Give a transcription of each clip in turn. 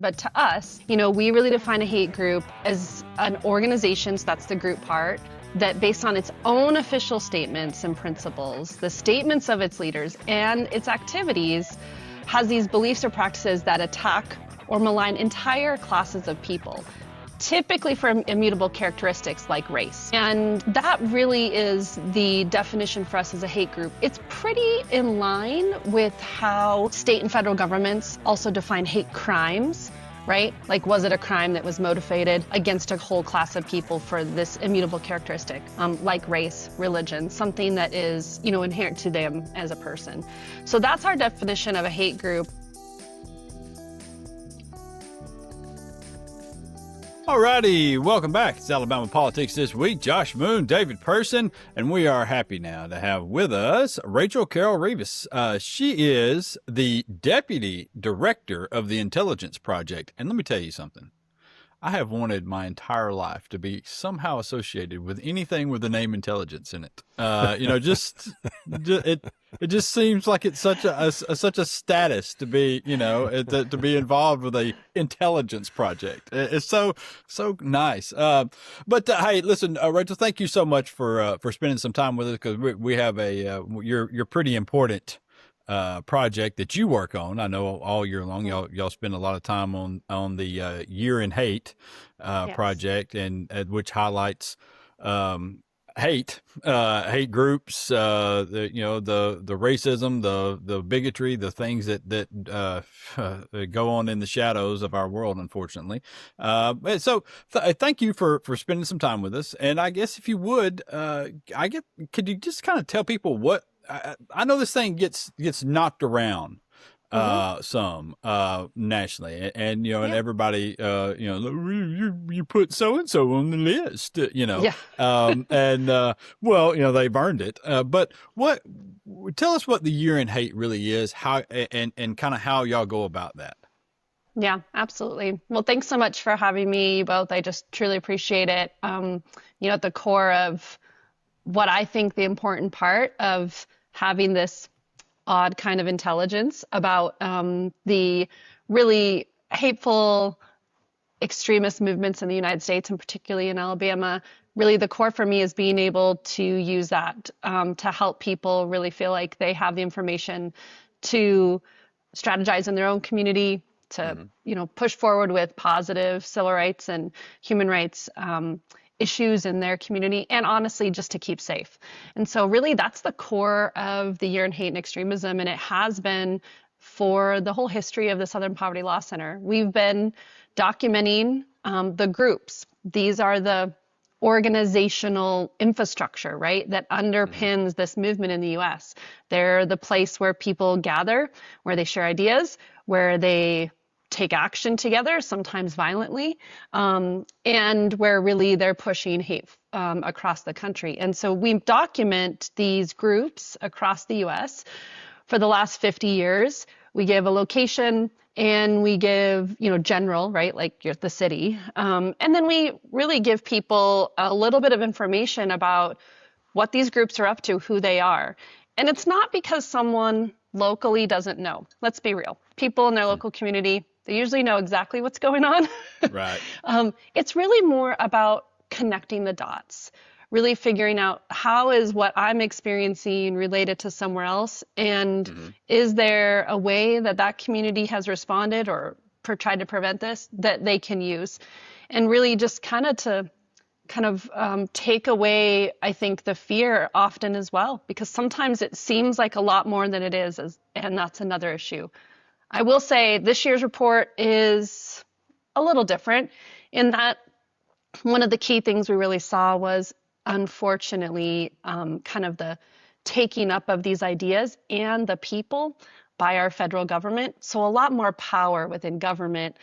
But to us, we really define a hate group as an organization, so that's the group part, that based on its own official statements and principles, the statements of its leaders and its activities, has these beliefs or practices that attack or malign entire classes of people, typically for immutable characteristics like race. And that really is the definition for us as a hate group. It's pretty in line with how state and federal governments also define hate crimes, right? Like, was it a crime that was motivated against a whole class of people for this immutable characteristic, like race, religion, something that is, inherent to them as a person. So that's our definition of a hate group. Alrighty, welcome back. It's Alabama Politics This Week. Josh Moon, David Person, and we are happy now to have with us Rachel Carroll Rivas. She is the Deputy Director of the Intelligence Project. And let me tell you something. I have wanted my entire life to be somehow associated with anything with the name intelligence in it. It just seems like it's such a status to be, to be involved with a intelligence project. It's so nice. But hey, listen, Rachel, thank you so much for spending some time with us, because we have you're pretty important project that you work on. I know all year long y'all spend a lot of time on the Year in Hate Yes. project, and which highlights hate groups, the racism, the bigotry, the things that go on in the shadows of our world, unfortunately. So thank you for spending some time with us. And I guess if you would, could you just kind of tell people what, I know this thing gets knocked around some nationally, and and everybody you put so and so on the list, and they've earned it. But tell us what the Year in Hate really is, how and kind of how y'all go about that. Yeah, absolutely. Well, thanks so much for having me both. I just truly appreciate it. At the core of what I think the important part of having this odd kind of intelligence about the really hateful extremist movements in the United States, and particularly in Alabama, really the core for me is being able to use that to help people really feel like they have the information to strategize in their own community, to push forward with positive civil rights and human rights issues in their community, and honestly, just to keep safe. And so really that's the core of the Year in Hate and Extremism, and it has been for the whole history of the Southern Poverty Law Center. We've been documenting the groups. These are the organizational infrastructure, right, that underpins this movement in the U.S. They're the place where people gather, where they share ideas, where they take action together, sometimes violently, and where really they're pushing hate across the country. And so we document these groups across the U.S. for the last 50 years. We give a location and we give, general, right, like the city. And then we really give people a little bit of information about what these groups are up to, who they are. And it's not because someone locally doesn't know. Let's be real. People in their local community, they usually know exactly what's going on. Right. It's really more about connecting the dots, really figuring out how is what I'm experiencing related to somewhere else, and is there a way that community has responded or tried to prevent this that they can use, and really just kind of take away, I think, the fear often as well, because sometimes it seems like a lot more than it is, and that's another issue. I will say this year's report is a little different in that one of the key things we really saw was, unfortunately, kind of the taking up of these ideas and the people by our federal government. So a lot more power within government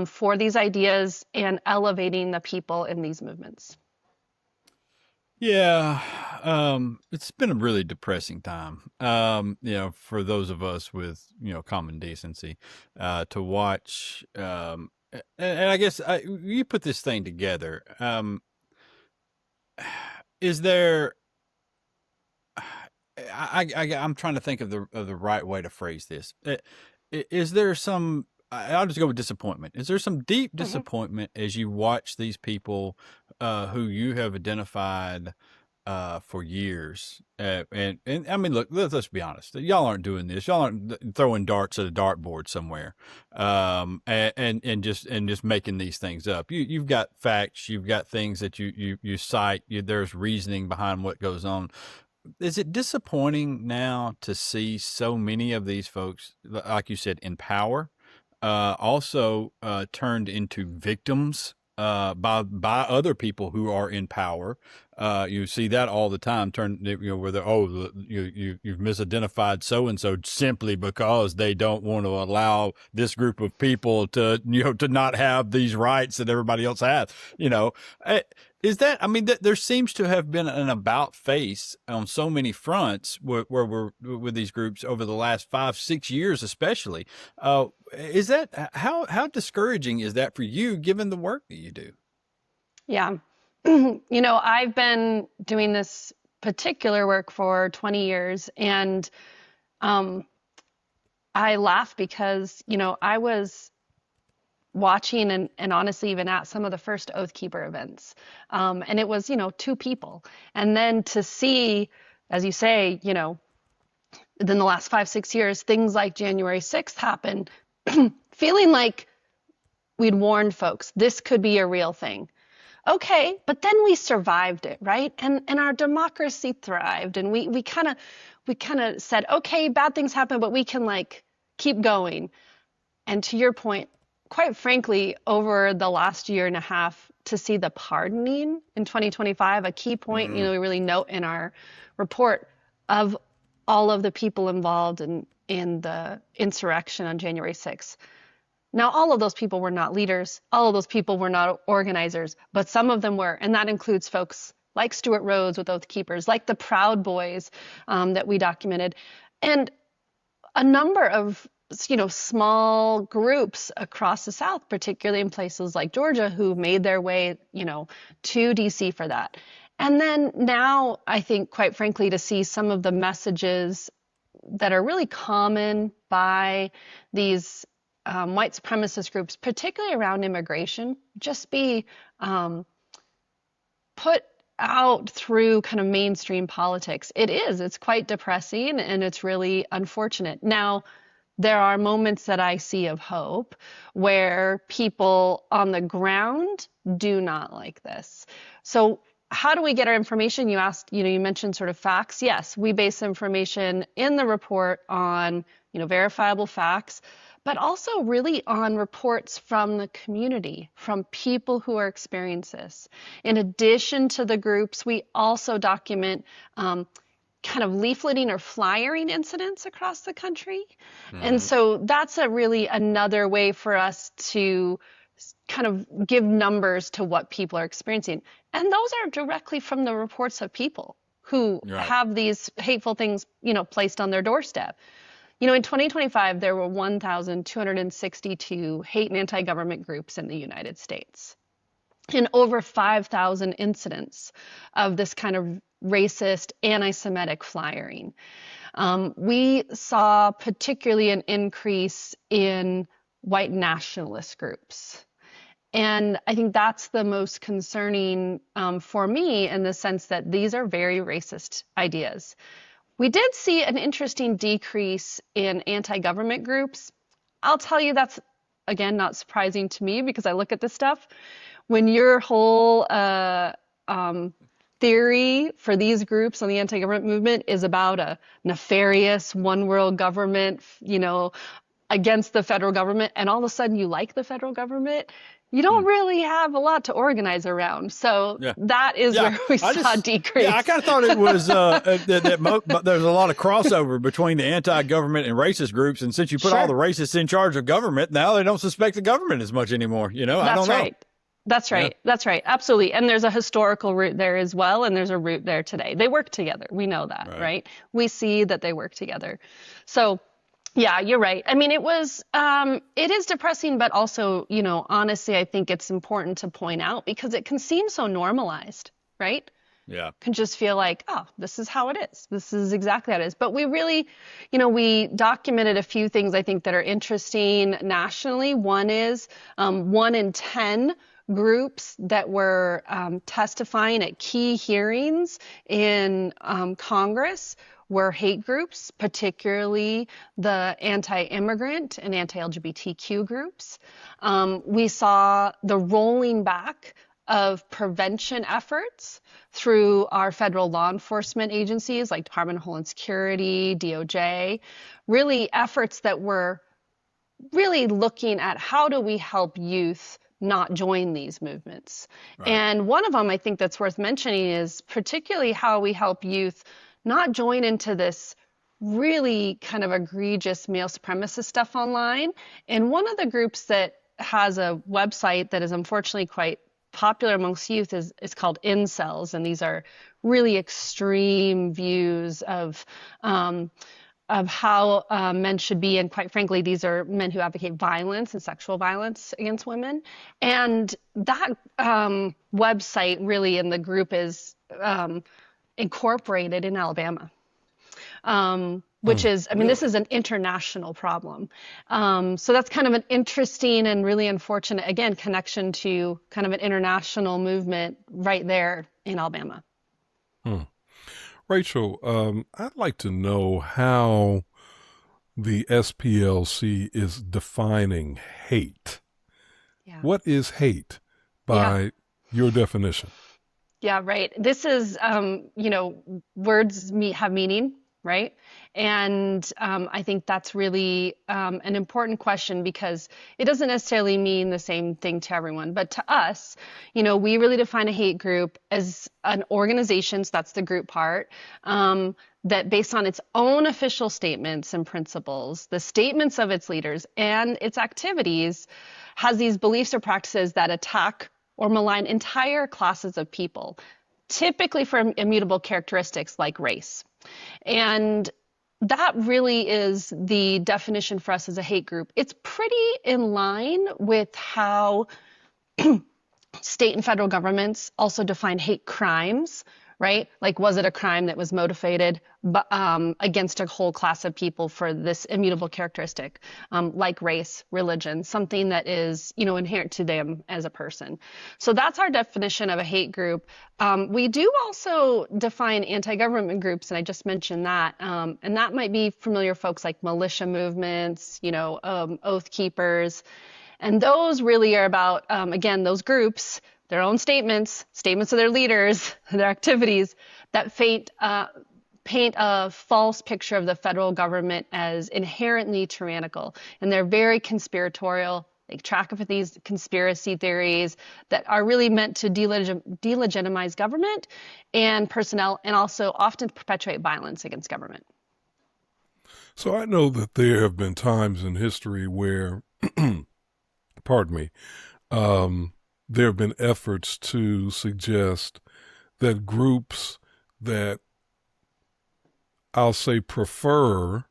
for these ideas and elevating the people in these movements. Yeah, it's been a really depressing time, for those of us with, common decency, to watch. And I guess you put this thing together. Is there? I'm trying to think of the right way to phrase this. Is there some I'll just go with disappointment. Is there some deep Mhm. disappointment as you watch these people who you have identified for years? And I mean, look, let's be honest. Y'all aren't doing this. Y'all aren't throwing darts at a dartboard somewhere, and just making these things up. You've got facts. You've got things that you cite. There's reasoning behind what goes on. Is it disappointing now to see so many of these folks, like you said, in power, also turned into victims by other people who are in power? You see that all the time. Where you've misidentified so and so simply because they don't want to allow this group of people to not have these rights that everybody else has. You know, Eh, is that? I mean, there seems to have been an about face on so many fronts where we're with these groups over the last 5-6 years, especially. Is that how discouraging is that for you, given the work that you do? Yeah. I've been doing this particular work for 20 years, and um, I laugh because, I was watching and honestly even at some of the first Oath Keeper events. And it was, two people. And then to see, as you say, within the last 5, 6 years, things like January 6th happen, feeling like we'd warned folks this could be a real thing. Okay, but then we survived it, right? And our democracy thrived, and we kind of said, okay, bad things happen, but we can like keep going. And to your point, quite frankly, over the last year and a half, to see the pardoning in 2025, a key point, Mm, we really note in our report of all of the people involved in the insurrection on January 6th. Now, all of those people were not leaders. All of those people were not organizers, but some of them were. And that includes folks like Stuart Rhodes with Oath Keepers, like the Proud Boys that we documented, and a number of small groups across the South, particularly in places like Georgia, who made their way to DC for that. And then now, I think, quite frankly, to see some of the messages that are really common by these white supremacist groups, particularly around immigration, just be um, put out through kind of mainstream politics. It's quite depressing and it's really unfortunate. Now, there are moments that I see of hope where people on the ground do not like this. So, how do we get our information? You asked, you mentioned sort of facts. Yes, we base information in the report on, verifiable facts, but also really on reports from the community, from people who are experiencing this. In addition to the groups, we also document kind of leafleting or flyering incidents across the country. And mm-hmm. so that's a really another way for us to kind of give numbers to what people are experiencing. And those are directly from the reports of people who Right. have these hateful things, placed on their doorstep. In 2025, there were 1,262 hate and anti-government groups in the United States, and over 5,000 incidents of this kind of racist, anti-Semitic flyering. We saw particularly an increase in white nationalist groups. And I think that's the most concerning for me, in the sense that these are very racist ideas. We did see an interesting decrease in anti-government groups. I'll tell you, that's, again, not surprising to me because I look at this stuff. When your whole theory for these groups on the anti-government movement is about a nefarious one world government, against the federal government, and all of a sudden you like the federal government, you don't Mm. really have a lot to organize around. So Yeah. that is Yeah, where we saw a yeah, I decrease. kind of thought it was but there's a lot of crossover between the anti-government and racist groups, and since you put all the Sure. racists in charge of government, now they don't suspect the government as much anymore. I don't That's know. right. That's Yeah, right. That's right. Absolutely. And there's a historical root there as well, and there's a root there today. They work together. We know that, right. right? We see that they work together. So, yeah, you're right. I mean, it is depressing, but also, honestly, I think it's important to point out because it can seem so normalized, right? Yeah. can just feel like, oh, this is how it is. This is exactly how it is. But we really, you know, we documented a few things I think that are interesting nationally. One is 1 in 10 groups that were testifying at key hearings in Congress were hate groups, particularly the anti-immigrant and anti-LGBTQ groups. We saw the rolling back of prevention efforts through our federal law enforcement agencies like Department of Homeland Security, DOJ, really efforts that were really looking at how do we help youth not join these movements. Right. And one of them I think that's worth mentioning is particularly how we help youth not join into this really kind of egregious male supremacist stuff online. And one of the groups that has a website that is unfortunately quite popular amongst youth is called incels, and these are really extreme views of how men should be, and quite frankly, these are men who advocate violence and sexual violence against women. And that website really in the group is incorporated in Alabama. Which is, I mean, this Really? is an international problem. So that's kind of an interesting and really unfortunate, again, connection to kind of an international movement right there in Alabama. Hmm. Rachel, I'd like to know how the SPLC is defining hate. Yeah. What is hate Yeah. by your definition? Yeah, right. This is, you know, words have meaning, right? And I think that's really an important question because it doesn't necessarily mean the same thing to everyone. But to us, you know, we really define a hate group as an organization, so that's the group part, that based on its own official statements and principles, the statements of its leaders and its activities, has these beliefs or practices that attack or malign entire classes of people, typically for immutable characteristics like race. And that really is the definition for us as a hate group. It's pretty in line with how state and federal governments also define hate crimes, right? Like, was it a crime that was motivated against a whole class of people for this immutable characteristic, like race, religion, something that is, you know, inherent to them as a person. So that's our definition of a hate group. We do also define anti-government groups, and I just mentioned that, and that might be familiar folks like militia movements, you know, oath keepers. And those really are about, again, those groups, their own statements of their leaders, their activities that paint a false picture of the federal government as inherently tyrannical. And they're very conspiratorial. They track with these conspiracy theories that are really meant to delegitimize government and personnel, and also often perpetuate violence against government. So I know that there have been times in history where, pardon me, there have been efforts to suggest that groups that I'll say prefer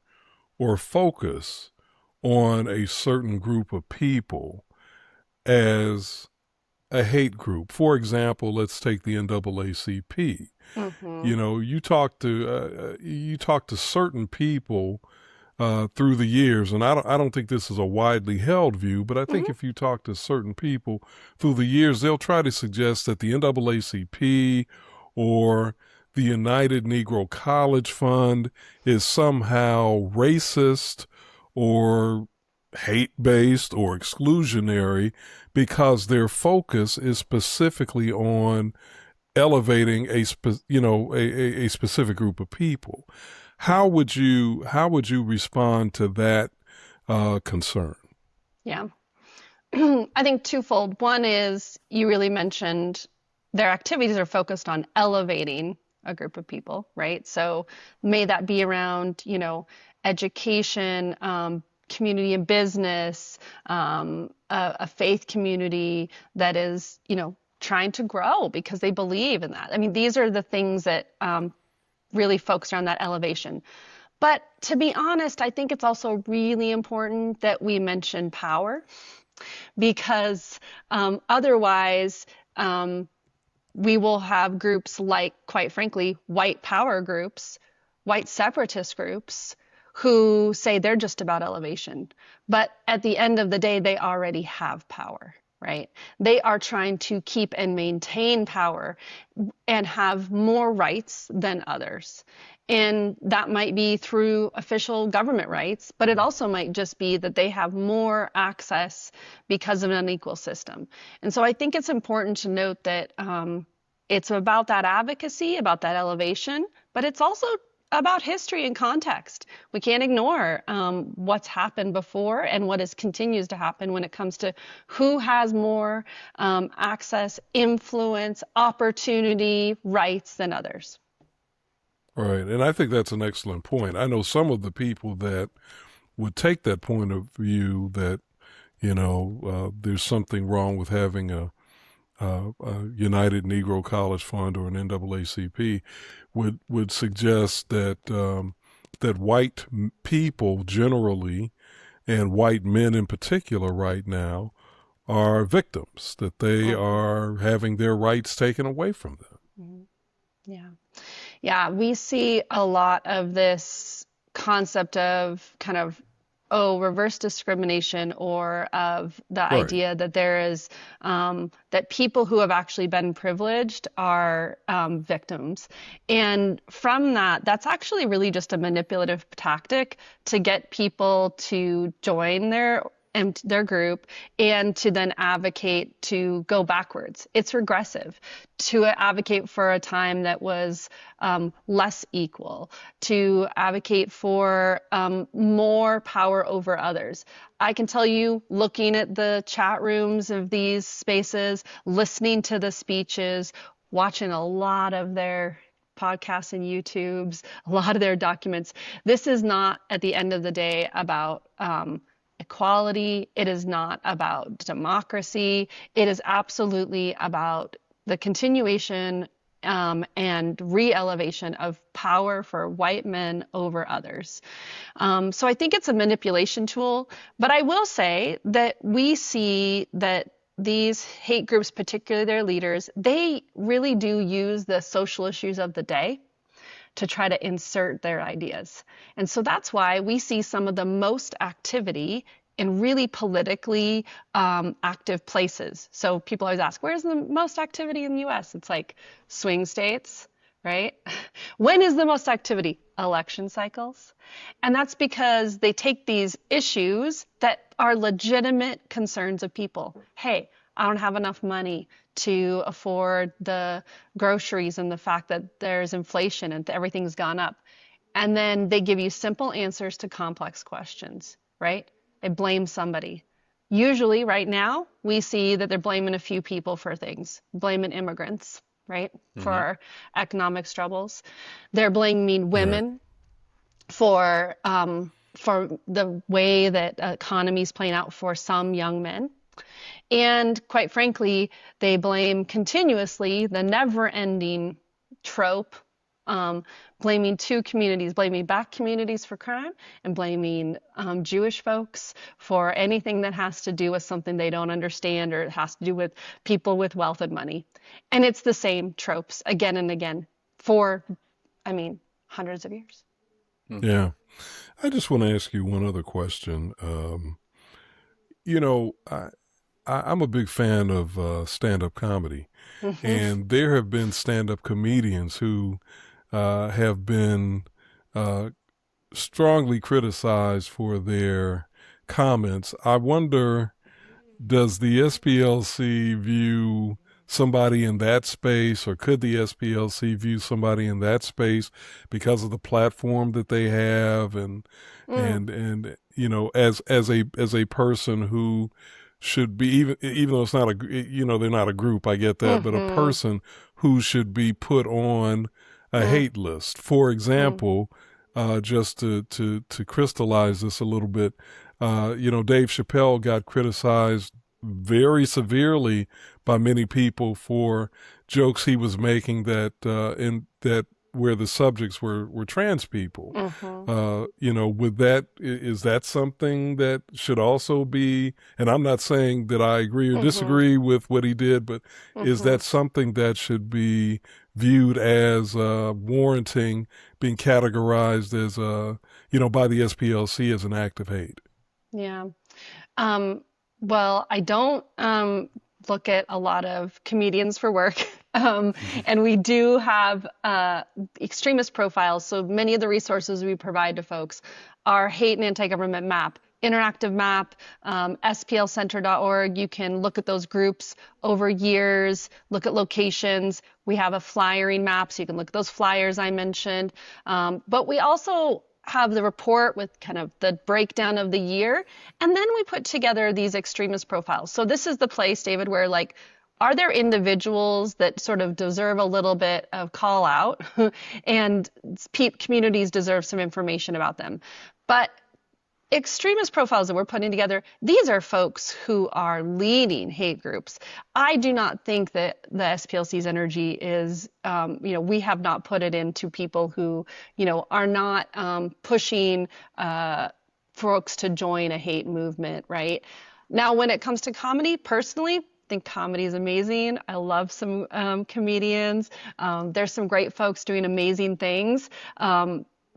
or focus on a certain group of people as a hate group. For example, let's take the NAACP. Mm-hmm. You know, you talk to certain people through the years, and I don't think this is a widely held view, but I think if you talk to certain people through the years, they'll try to suggest that the NAACP or the United Negro College Fund is somehow racist or hate-based or exclusionary because their focus is specifically on elevating a specific group of people. How would you respond to that concern? Yeah. I think twofold. One is you really mentioned their activities are focused on elevating a group of people, right? So may that be around, you know, education, community and business, a faith community that is, you know, trying to grow because they believe in that. I mean, these are the things that really focus on that elevation. But to be honest, I think it's also really important that we mention power because otherwise, we will have groups like, quite frankly, white power groups, white separatist groups, who say they're just about elevation. But at the end of the day, they already have power, right? They are trying to keep and maintain power and have more rights than others. And that might be through official government rights, but it also might just be that they have more access because of an unequal system. And so I think it's important to note that it's about that advocacy, about that elevation, but it's also about history and context. We can't ignore what's happened before and what continues to happen when it comes to who has more access, influence, opportunity, rights than others. Right. And I think that's an excellent point. I know some of the people that would take that point of view that, there's something wrong with having a United Negro College Fund or an NAACP would suggest that that white people generally and white men in particular right now are victims, that they are having their rights taken away from them. Mm-hmm. Yeah. Yeah, we see a lot of this concept of kind of, reverse discrimination, or of the idea that there is, that people who have actually been privileged are victims. And from that, that's actually really just a manipulative tactic to get people to join their group and to then advocate to go backwards. It's regressive to advocate for a time that was less equal, to advocate for more power over others. I can tell you, looking at the chat rooms of these spaces, listening to the speeches, watching a lot of their podcasts and YouTubes, a lot of their documents, this is not, at the end of the day, about equality. It is not about democracy. It is absolutely about the continuation and re-elevation of power for white men over others. So I think it's a manipulation tool, but I will say that we see that these hate groups, particularly their leaders, they really do use the social issues of the day to try to insert their ideas. And so that's why we see some of the most activity in really politically active places. So people always ask, where's the most activity in the US? It's like swing states, right? When is the most activity? Election cycles. And that's because they take these issues that are legitimate concerns of people. Hey, I don't have enough money to afford the groceries, and the fact that there's inflation and everything's gone up. And then they give you simple answers to complex questions, right? They blame somebody. Usually right now, we see that they're blaming a few people for things, blaming immigrants, right? For our economic struggles. They're blaming women for the way that economy is playing out for some young men. And quite frankly, they blame continuously the never-ending trope, blaming two communities, blaming Black communities for crime and blaming Jewish folks for anything that has to do with something they don't understand, or it has to do with people with wealth and money. And it's the same tropes again and again for, hundreds of years. Yeah. I just want to ask you one other question. I'm a big fan of stand-up comedy, and there have been stand-up comedians who have been strongly criticized for their comments. I wonder, does the SPLC view somebody in that space, or could the SPLC view somebody in that space because of the platform that they have, and as a person who should be, even though it's not they're not a group, I get that, but a person who should be put on a hate list. For example, just to crystallize this a little bit, Dave Chappelle got criticized very severely by many people for jokes he was making that where the subjects were trans people. Is that something that should also be, and I'm not saying that I agree or disagree with what he did, but is that something that should be viewed as warranting being categorized as, by the SPLC as an act of hate? Yeah. Well, I don't look at a lot of comedians for work. And we do have extremist profiles. So many of the resources we provide to folks are hate and anti-government map, interactive map, splcenter.org. You can look at those groups over years, look at locations. We have a flyering map, so you can look at those flyers I mentioned. But we also have the report with kind of the breakdown of the year. And then we put together these extremist profiles. So this is the place, David, where like, are there individuals that sort of deserve a little bit of call out and communities deserve some information about them? But extremist profiles that we're putting together, these are folks who are leading hate groups. I do not think that the SPLC's energy is, we have not put it into people who, are not pushing folks to join a hate movement, right? Now, when it comes to comedy, personally, I think comedy is amazing. I love some comedians. There's some great folks doing amazing things.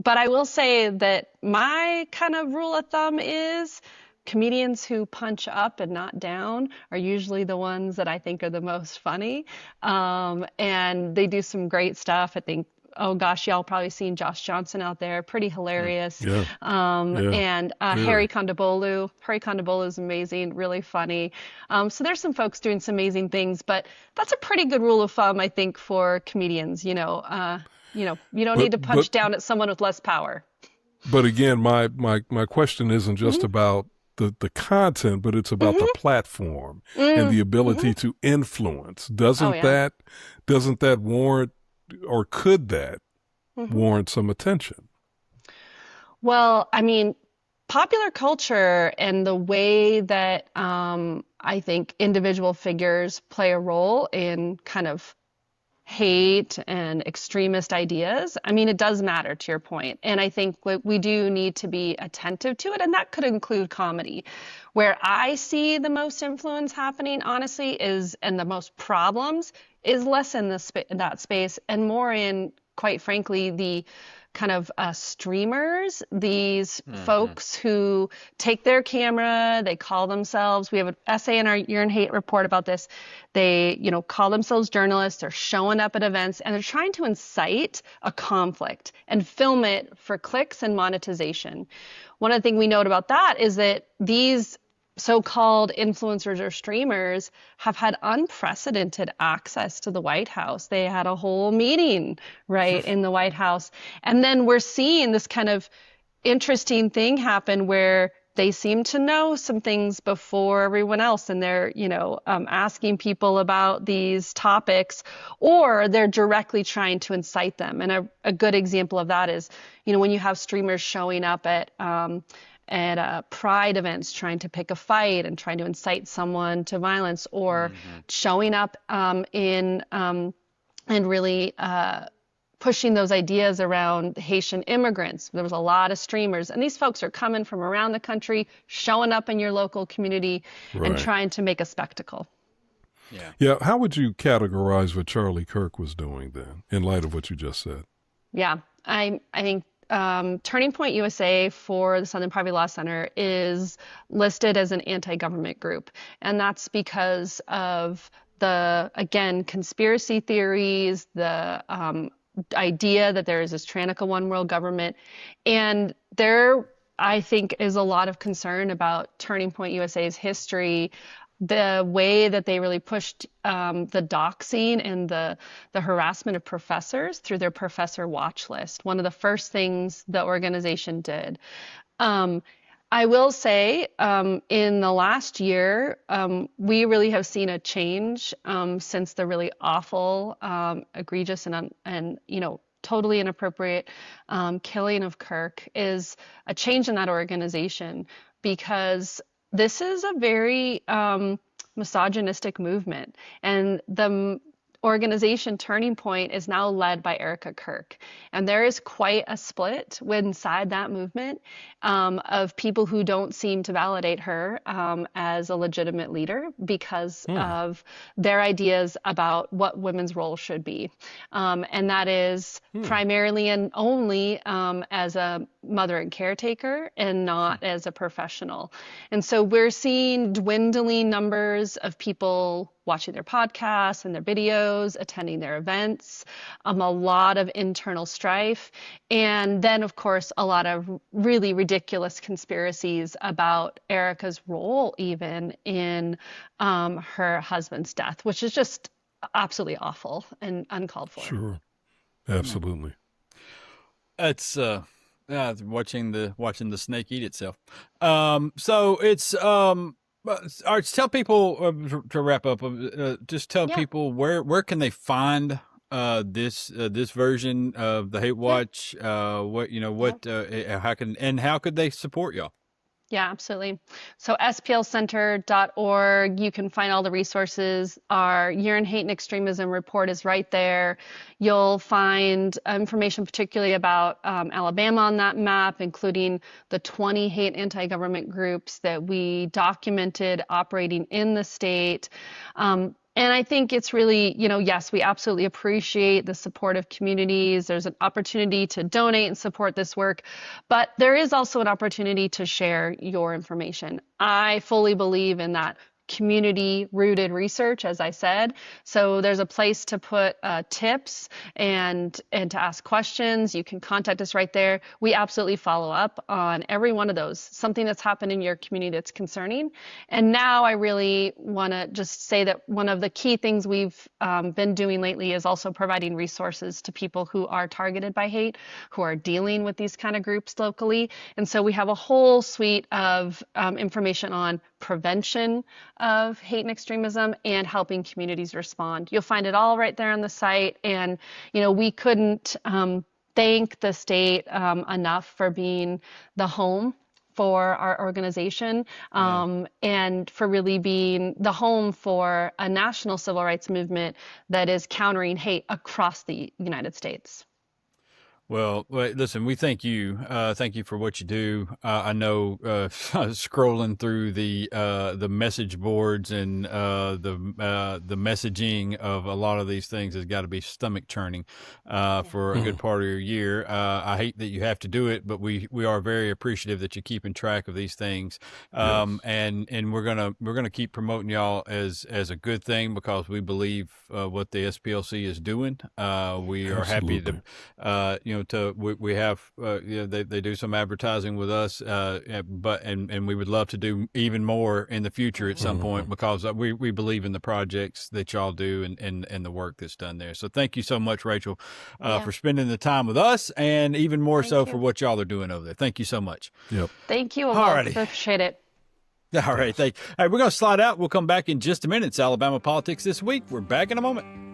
But I will say that my kind of rule of thumb is comedians who punch up and not down are usually the ones that I think are the most funny. And they do some great stuff. I think, oh gosh, y'all probably seen Josh Johnson out there, pretty hilarious. Yeah. And Harry Kondabolu. Harry Kondabolu is amazing, really funny. So there's some folks doing some amazing things, but that's a pretty good rule of thumb, I think, for comedians, you don't need to punch down at someone with less power. But again, my question isn't just about the content, but it's about the platform and the ability to influence. Doesn't that warrant, or could that warrant some attention? Well, I mean, popular culture and the way that I think individual figures play a role in kind of hate and extremist ideas, I mean, it does matter, to your point. And I think we do need to be attentive to it. And that could include comedy. Where I see the most influence happening, honestly, and the most problems is less in that space and more in, quite frankly, the kind of streamers, these folks who take their camera, they call themselves, we have an essay in our Year in Hate report about this, they call themselves journalists, they're showing up at events, and they're trying to incite a conflict and film it for clicks and monetization. One of the things we note about that is that these so-called influencers or streamers have had unprecedented access to the White House. They had a whole meeting, right, in the White House. And then we're seeing this kind of interesting thing happen where they seem to know some things before everyone else, and they're, asking people about these topics, or they're directly trying to incite them. And a good example of that is, when you have streamers showing up at pride events trying to pick a fight and trying to incite someone to violence, or showing up and really pushing those ideas around Haitian immigrants. There was a lot of streamers, and these folks are coming from around the country, showing up in your local community and trying to make a spectacle. Yeah. How would you categorize what Charlie Kirk was doing then, in light of what you just said? Yeah, I think Turning Point USA for the Southern Poverty Law Center is listed as an anti-government group. And that's because of the, again, conspiracy theories, the idea that there is this tyrannical one world government. And there, I think, is a lot of concern about Turning Point USA's history, the way that they really pushed the doxing and the harassment of professors through their professor watch list. One of the first things the organization did. I will say in the last year, we really have seen a change since the really awful, egregious and totally inappropriate killing of Kirk, is a change in that organization, because this is a very misogynistic movement, and the organization Turning Point is now led by Erica Kirk. And there is quite a split inside that movement of people who don't seem to validate her as a legitimate leader because of their ideas about what women's role should be. And that is primarily and only as a mother and caretaker and not as a professional. And so we're seeing dwindling numbers of people watching their podcasts and their videos, attending their events, a lot of internal strife, and then, of course, a lot of really ridiculous conspiracies about Erica's role even in her husband's death, which is just absolutely awful and uncalled for. Sure. Absolutely. It's watching the snake eat itself. So it's all right, tell people to wrap up. Just tell people where can they find this version of the Hate Watch. How could they support y'all? Yeah, absolutely. So splcenter.org, you can find all the resources. Our Year in Hate and Extremism report is right there. You'll find information particularly about Alabama on that map, including the 20 hate anti-government groups that we documented operating in the state. And I think it's really, yes, we absolutely appreciate the support of communities. There's an opportunity to donate and support this work, but there is also an opportunity to share your information. I fully believe in that community-rooted research, as I said. So there's a place to put tips and to ask questions. You can contact us right there. We absolutely follow up on every one of those, something that's happened in your community that's concerning. And now I really want to just say that one of the key things we've been doing lately is also providing resources to people who are targeted by hate, who are dealing with these kind of groups locally. And so we have a whole suite of information on prevention of hate and extremism and helping communities respond. You'll find it all right there on the site. And, we couldn't thank the state enough for being the home for our organization and for really being the home for a national civil rights movement that is countering hate across the United States. Well, listen, we thank you. Thank you for what you do. I know scrolling through the message boards and the messaging of a lot of these things has got to be stomach churning for a good part of your year. I hate that you have to do it, but we are very appreciative that you're keeping track of these things. And we're gonna keep promoting y'all as a good thing because we believe what the SPLC is doing. We are happy to we have they do some advertising with us, but we would love to do even more in the future at some point because we believe in the projects that y'all do and the work that's done there. So thank you so much, Rachel, for spending the time with us, and even more for what y'all are doing over there. Thank you so much. Yep. Thank you. I appreciate it. All right, thank you. All right, we're going to slide out. We'll come back in just a minute. It's Alabama Politics This Week. We're back in a moment.